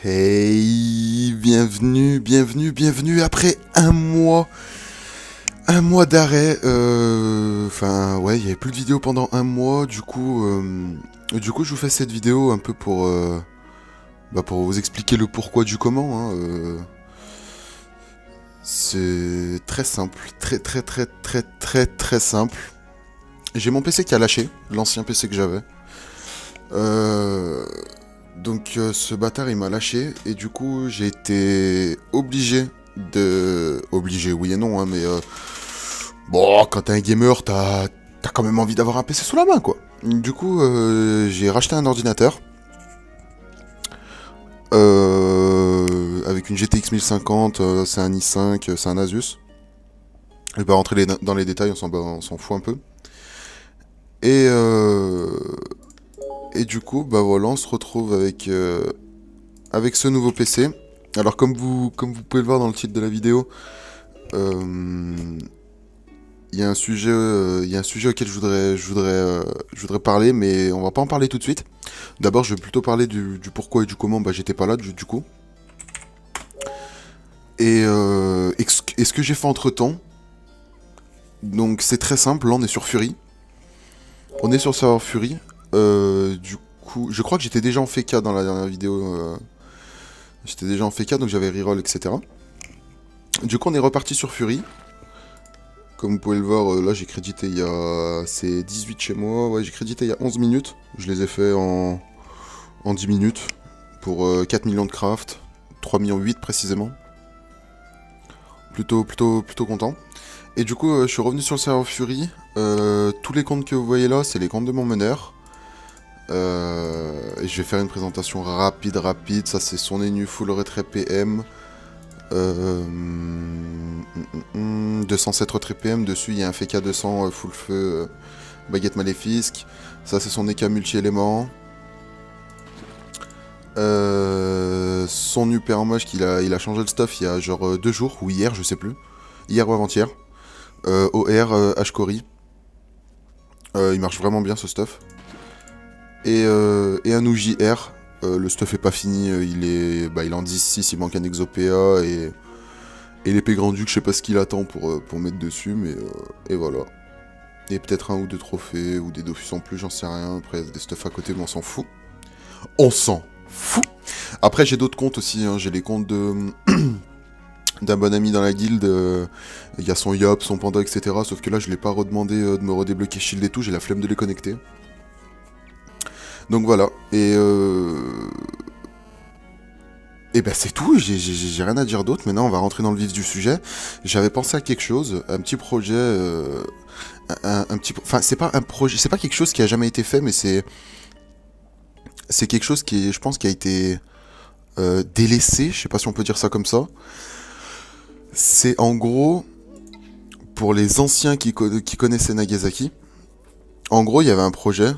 Hey, bienvenue après un mois d'arrêt. Enfin, ouais, il y avait plus de vidéos pendant un mois. Du coup, je vous fais cette vidéo un peu pour vous expliquer le pourquoi du comment. C'est très simple, très simple. J'ai mon PC qui a lâché, l'ancien PC que j'avais. Ce bâtard il m'a lâché et du coup j'ai été obligé Obligé oui et non hein, mais bon quand t'es un gamer t'as quand même envie d'avoir un PC sous la main quoi. Du coup j'ai racheté un ordinateur avec une GTX 1050, c'est un i5, c'est un Asus. Je vais pas rentrer dans les détails, on s'en fout un peu. Et du coup, bah voilà, on se retrouve avec ce nouveau PC. Alors comme vous pouvez le voir dans le titre de la vidéo, il y a un sujet auquel je voudrais parler, mais on va pas en parler tout de suite. D'abord, je vais plutôt parler du pourquoi et du comment. Bah, j'étais pas là du coup. Et ce que j'ai fait entre temps. Donc c'est très simple. Là, on est sur Fury. On est sur le serveur Fury. Du coup, je crois que j'étais déjà en FK dans la dernière vidéo. J'étais déjà en FK, donc j'avais reroll, etc. Du coup, on est reparti sur Fury. Comme vous pouvez le voir, là j'ai crédité il y a... C'est 18 chez moi, ouais j'ai crédité il y a 11 minutes. Je les ai fait en 10 minutes. Pour 4 millions de craft. 3 millions 8 précisément. Plutôt content. Et du coup, je suis revenu sur le serveur Fury. Tous les comptes que vous voyez là, c'est les comptes de mon meneur. Et je vais faire une présentation rapide. Ça c'est son ENU full retrait PM. 207 retrait PM, dessus il y a un FK 200 full feu baguette maléfique. Ça c'est son EK multi-élément. Son upper mage il a changé le stuff il y a genre 2 jours, ou hier, je sais plus. Hier ou avant-hier. OR H-Cory. Il marche vraiment bien ce stuff. Et un OJR. Le stuff est pas fini, il est en 10-6, il manque un Exopéa et l'épée Grand-Duc, je sais pas ce qu'il attend pour mettre dessus, mais et voilà. Et peut-être un ou deux trophées, ou des Dofus en plus, j'en sais rien. Après, des stuff à côté, mais on s'en fout. On s'en fout. Après, j'ai d'autres comptes aussi, hein. J'ai les comptes d'un bon ami dans la guilde. Il y a son Yop, son Panda, etc. Sauf que là, je l'ai pas redemandé de me redébloquer Shield et tout, j'ai la flemme de les connecter. Donc voilà, et ben c'est tout, j'ai rien à dire d'autre. Maintenant on va rentrer dans le vif du sujet. J'avais pensé à quelque chose, un petit projet, enfin c'est pas un projet, c'est pas quelque chose qui a jamais été fait, mais c'est quelque chose qui, je pense, qui a été délaissé, je sais pas si on peut dire ça comme ça. C'est en gros, pour les anciens qui connaissaient Nagasaki, en gros il y avait un projet.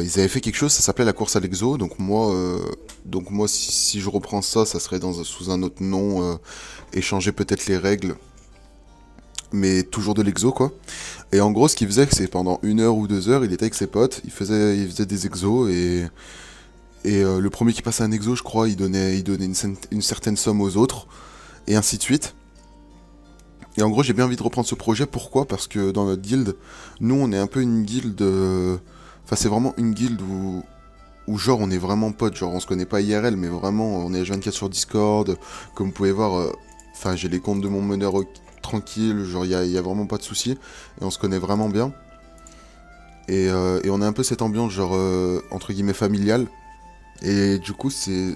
Ils avaient fait quelque chose, ça s'appelait la course à l'exo. Donc moi, si je reprends ça, ça serait sous un autre nom, et changer peut-être les règles, mais toujours de l'exo quoi. Et en gros, ce qu'il faisait, c'est pendant 1 heure ou 2 heures, il était avec ses potes, il faisait des exos et le premier qui passait un exo, je crois, il donnait une certaine somme aux autres et ainsi de suite. Et en gros, j'ai bien envie de reprendre ce projet. Pourquoi ? Parce que dans notre guilde, nous, on est un peu une guilde. Enfin, c'est vraiment une guilde où genre on est vraiment potes, genre on se connaît pas IRL, mais vraiment on est H24 sur Discord. Comme vous pouvez voir, enfin j'ai les comptes de mon meneur tranquille, genre y a vraiment pas de soucis, et on se connaît vraiment bien. Et on a un peu cette ambiance genre entre guillemets familiale. Et du coup je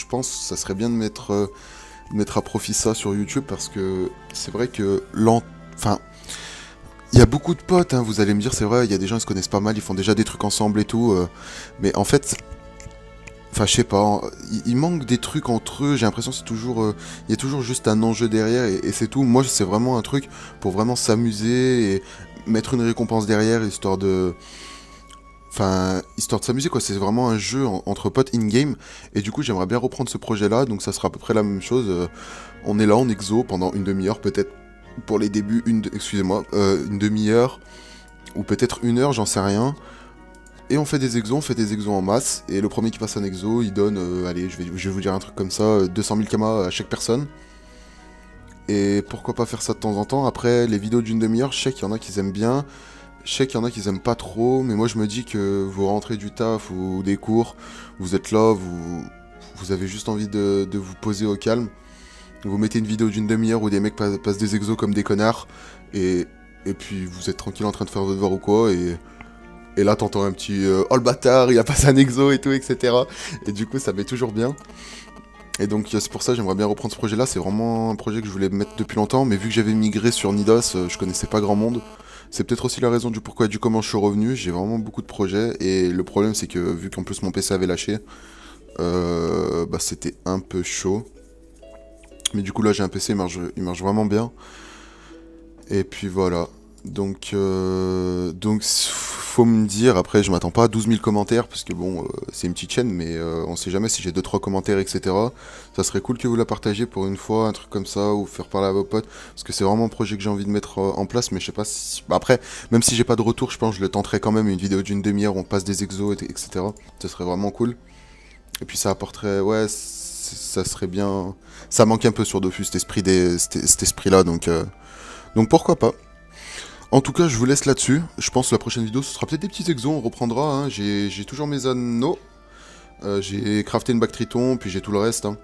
pense que ça serait bien de mettre à profit ça sur YouTube, parce que c'est vrai que enfin, il y a beaucoup de potes, hein, vous allez me dire, c'est vrai, il y a des gens qui se connaissent pas mal, ils font déjà des trucs ensemble et tout, mais en fait, enfin je sais pas, il manque des trucs entre eux, j'ai l'impression que il y a toujours juste un enjeu derrière, et c'est tout. Moi c'est vraiment un truc pour vraiment s'amuser et mettre une récompense derrière, histoire de s'amuser quoi. C'est vraiment un jeu entre potes in-game, et du coup j'aimerais bien reprendre ce projet là, donc ça sera à peu près la même chose. On est là en exo pendant une demi-heure, peut-être pour les débuts, une demi-heure, ou peut-être 1 heure, j'en sais rien. Et on fait des exos en masse, et le premier qui passe un exo, il donne, allez, je vais vous dire un truc comme ça, 200 000 kamas à chaque personne. Et pourquoi pas faire ça de temps en temps. Après, les vidéos d'une demi-heure, je sais qu'il y en a qui aiment bien, je sais qu'il y en a qui aiment pas trop, mais moi je me dis que vous rentrez du taf ou des cours, vous êtes là, vous avez juste envie de vous poser au calme. Vous mettez une vidéo d'une demi-heure où des mecs passent des exos comme des connards, et, et puis vous êtes tranquille en train de faire votre devoir ou quoi, et là t'entends un petit oh le bâtard, il a passé un exo et tout, etc. Et du coup ça met toujours bien. Et donc c'est pour ça que j'aimerais bien reprendre ce projet là, c'est vraiment un projet que je voulais mettre depuis longtemps, mais vu que j'avais migré sur Nidos, je connaissais pas grand monde. C'est peut-être aussi la raison du pourquoi et du comment je suis revenu, j'ai vraiment beaucoup de projets, et le problème c'est que vu qu'en plus mon PC avait lâché, bah c'était un peu chaud. Mais du coup là j'ai un PC, il marche vraiment bien. Et puis voilà. Donc faut me dire, après je m'attends pas à 12 000 commentaires, parce que bon, c'est une petite chaîne, mais on sait jamais si j'ai deux trois commentaires, etc. Ça serait cool que vous la partagiez pour une fois, un truc comme ça, ou faire parler à vos potes, parce que c'est vraiment un projet que j'ai envie de mettre en place, mais je sais pas si... Bah, après, même si j'ai pas de retour, je pense que je le tenterai quand même, une vidéo d'une demi-heure, on passe des exos, etc. Ça serait vraiment cool. Et puis ça apporterait, ouais, ça serait bien... Ça manque un peu sur Dofus, cet esprit-là, donc pourquoi pas. En tout cas, je vous laisse là-dessus. Je pense que la prochaine vidéo, ce sera peut-être des petits exos, on reprendra. Hein. J'ai toujours mes anneaux. J'ai crafté une bague triton, puis j'ai tout le reste. Hein.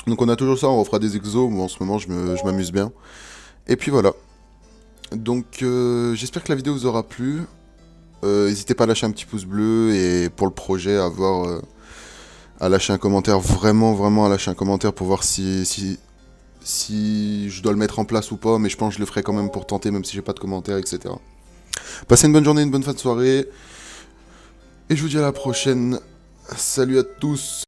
Donc on a toujours ça, on refera des exos. Moi, en ce moment, je m'amuse bien. Et puis voilà. Donc j'espère que la vidéo vous aura plu. N'hésitez pas à lâcher un petit pouce bleu. Et pour le projet, à lâcher un commentaire. Vraiment, vraiment à lâcher un commentaire pour voir si je dois le mettre en place ou pas, mais je pense que je le ferai quand même pour tenter, même si j'ai pas de commentaires, etc. Passez une bonne journée, une bonne fin de soirée, et je vous dis à la prochaine. Salut à tous.